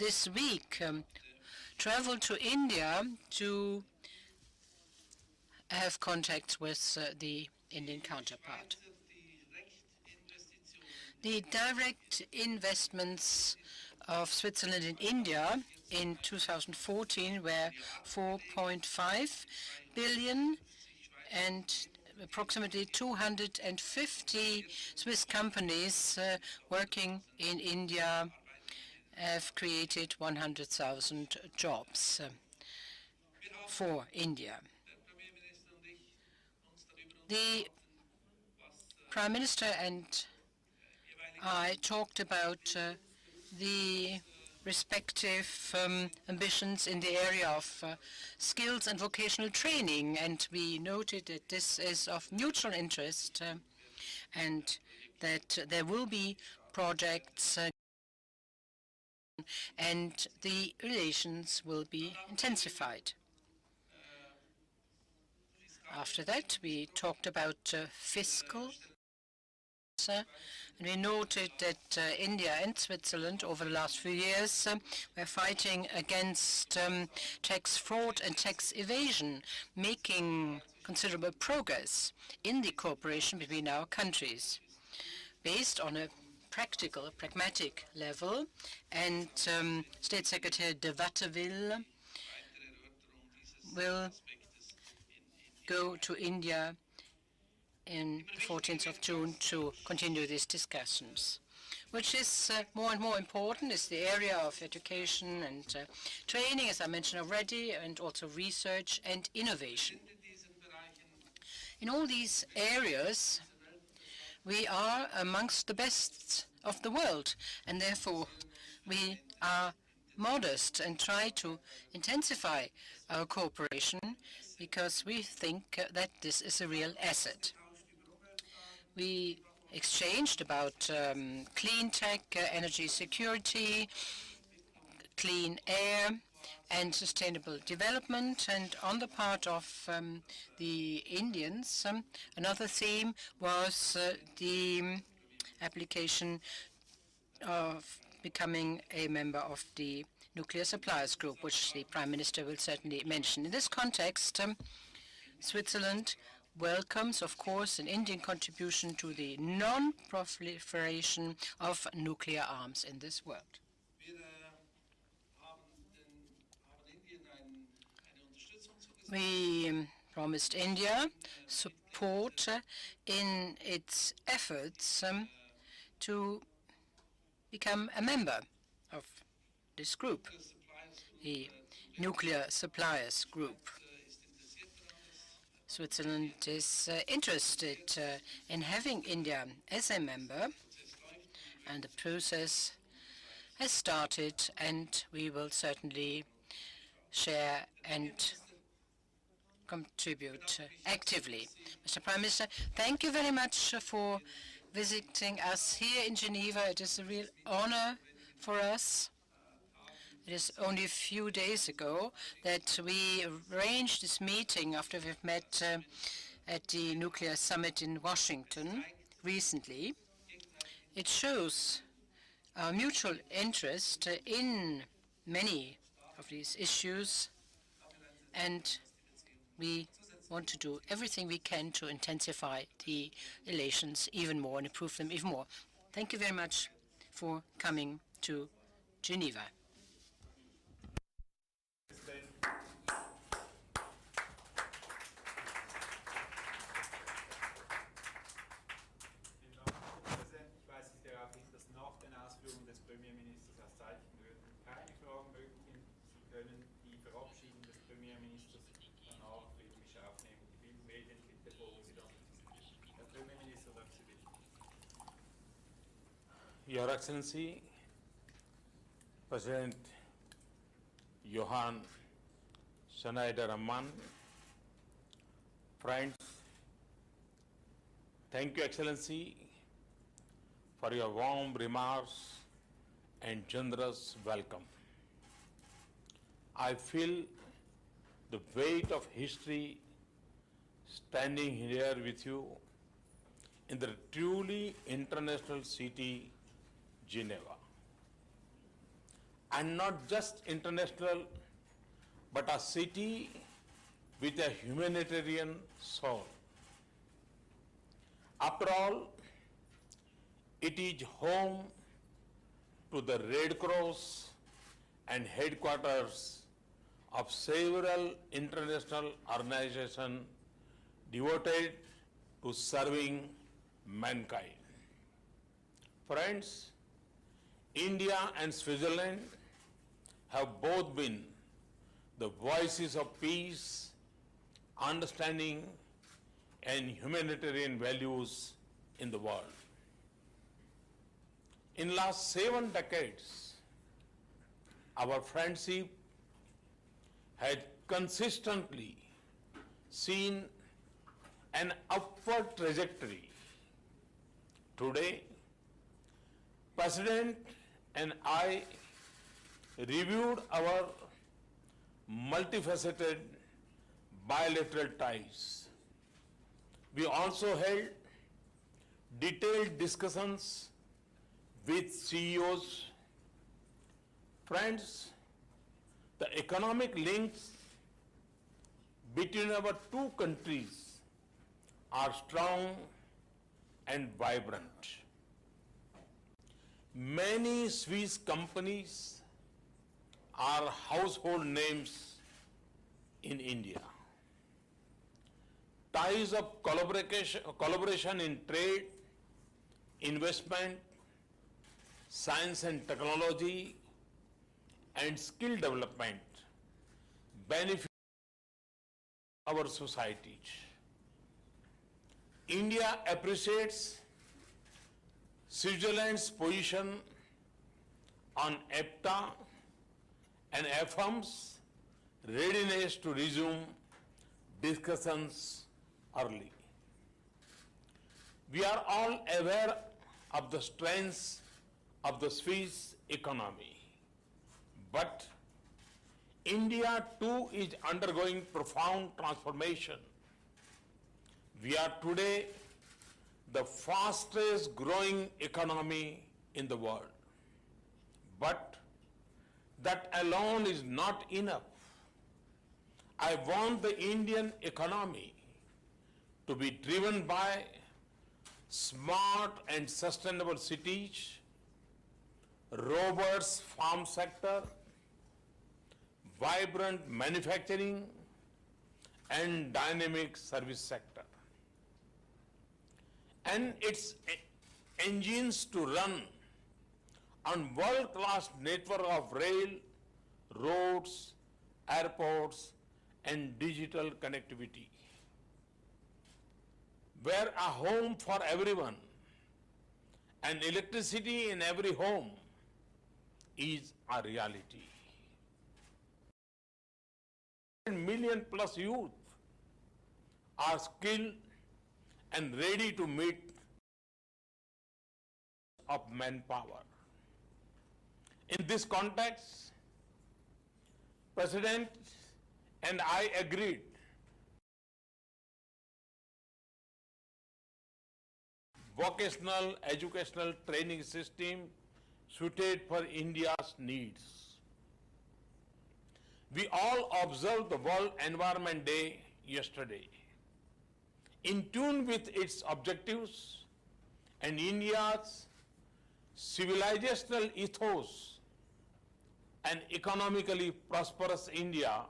this week traveled to India to have contact with the Indian counterpart. The direct investments of Switzerland in India in 2014 were 4.5 billion, and approximately 250 Swiss companies working in India have created 100,000 jobs for India. The Prime Minister and I talked about the respective ambitions in the area of skills and vocational training, and we noted that this is of mutual interest and that there will be projects and the relations will be intensified. After that, we talked about fiscal, and we noted that India and Switzerland over the last few years were fighting against tax fraud and tax evasion, making considerable progress in the cooperation between our countries, based on a practical, pragmatic level. And State Secretary de Watteville will go to India in the 14th of June to continue these discussions. Which is more and more important is the area of education and training, as I mentioned already, and also research and innovation. In all these areas, we are amongst the best of the world, and therefore we are modest and try to intensify our cooperation because we think that this is a real asset. We exchanged about clean tech, energy security, clean air, and sustainable development. And on the part of the Indians, another theme was the application of becoming a member of the Nuclear Suppliers Group, which the Prime Minister will certainly mention. In this context, Switzerland welcomes, of course, an Indian contribution to the non-proliferation of nuclear arms in this world. We promised India support in its efforts to become a member of this group, the Nuclear Suppliers Group. Switzerland is interested in having India as a member, and the process has started, and we will certainly share and contribute actively. Mr. Prime Minister, thank you very much for visiting us here in Geneva. It is a real honor for us. It is only a few days ago that we arranged this meeting after we've met at the Nuclear Summit in Washington recently. It shows our mutual interest in many of these issues, and we want to do everything we can to intensify the relations even more and improve them even more. Thank you very much for coming to Geneva. Your Excellency, President Johan Schneider-Ammann, friends, thank you, Excellency, for your warm remarks and generous welcome. I feel the weight of history standing here with you in the truly international city, Geneva. and not just international, but a city with a humanitarian soul. After all, it is home to the Red Cross and headquarters of several international organizations devoted to serving mankind. Friends, India and Switzerland have both been the voices of peace, understanding, and humanitarian values in the world. In last 7 decades, our friendship had consistently seen an upward trajectory. Today, President and I reviewed our multifaceted bilateral ties. We also held detailed discussions with CEOs. Friends, the economic links between our two countries are strong and vibrant. Many Swiss companies are household names in India. Ties of collaboration in trade, investment, science and technology, and skill development benefit our societies. India appreciates Switzerland's position on EFTA and affirms readiness to resume discussions early. We are all aware of the strengths of the Swiss economy, but India too is undergoing profound transformation. We are today the fastest growing economy in the world. But that alone is not enough. I want the Indian economy to be driven by smart and sustainable cities, robust farm sector, vibrant manufacturing, and dynamic service sector. And its engines to run on world-class network of rail, roads, airports, and digital connectivity, where a home for everyone and electricity in every home is a reality. 1 million plus youth are skilled and ready to meet of manpower. In this context, President and I agreed vocational educational training system suited for India's needs. We all observed the World Environment Day yesterday. In tune with its objectives and India's civilizational ethos, an economically prosperous India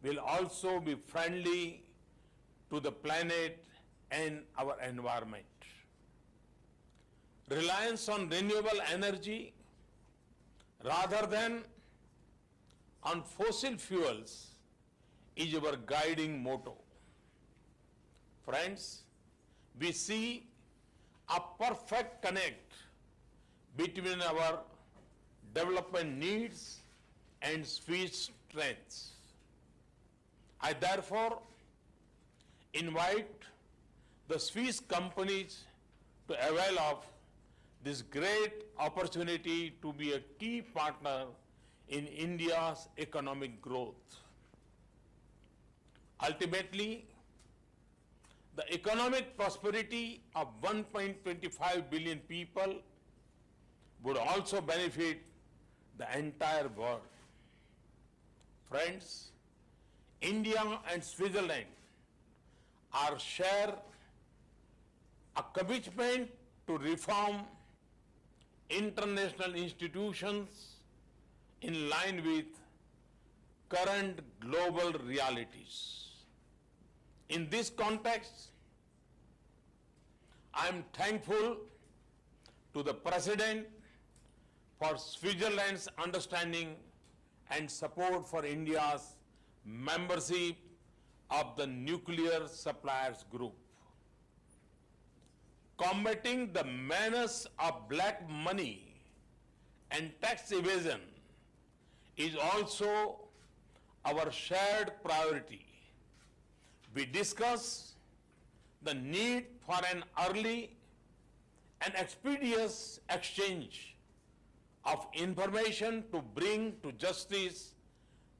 will also be friendly to the planet and our environment. Reliance on renewable energy rather than on fossil fuels is our guiding motto. Friends, we see a perfect connect between our development needs and Swiss strengths. I therefore invite the Swiss companies to avail of this great opportunity to be a key partner in India's economic growth. Ultimately, the economic prosperity of 1.25 billion people would also benefit the entire world. Friends, India and Switzerland are share a commitment to reform international institutions in line with current global realities. In this context, I am thankful to the President for Switzerland's understanding and support for India's membership of the Nuclear Suppliers Group. Combating the menace of black money and tax evasion is also our shared priority. We discuss the need for an early and expeditious exchange of information to bring to justice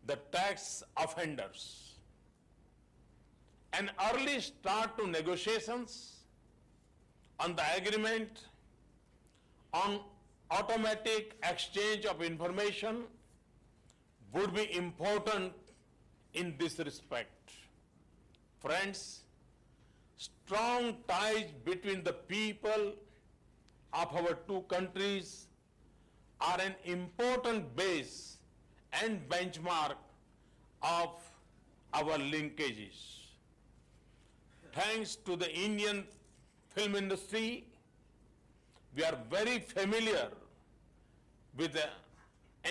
the tax offenders. An early start to negotiations on the agreement on automatic exchange of information would be important in this respect. Friends, strong ties between the people of our two countries are an important base and benchmark of our linkages. Thanks to the Indian film industry, we are very familiar with the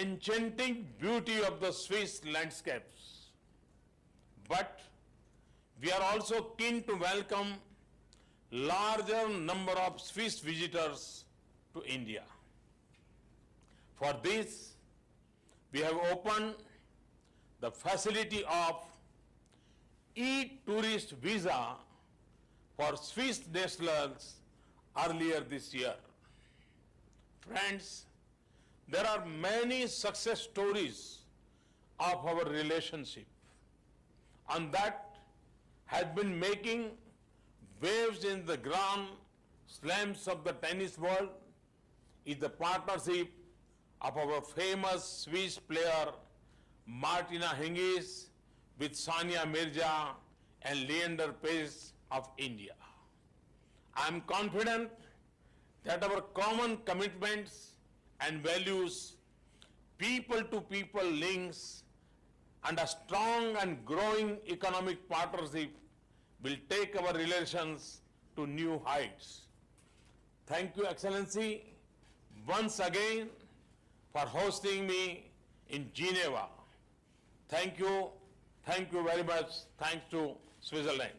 enchanting beauty of the Swiss landscapes. But we are also keen to welcome larger number of Swiss visitors to India. For this, we have opened the facility of e-tourist visa for Swiss nationals earlier this year. Friends, there are many success stories of our relationship, and that has been making waves in the grand slams of the tennis world is the partnership of our famous Swiss player Martina Hingis with Sania Mirza and Leander Paes of India. I am confident that our common commitments and values, people-to-people links, and a strong and growing economic partnership will take our relations to new heights. Thank you, Excellency, once again for hosting me in Geneva. Thank you very much. Thanks to Switzerland.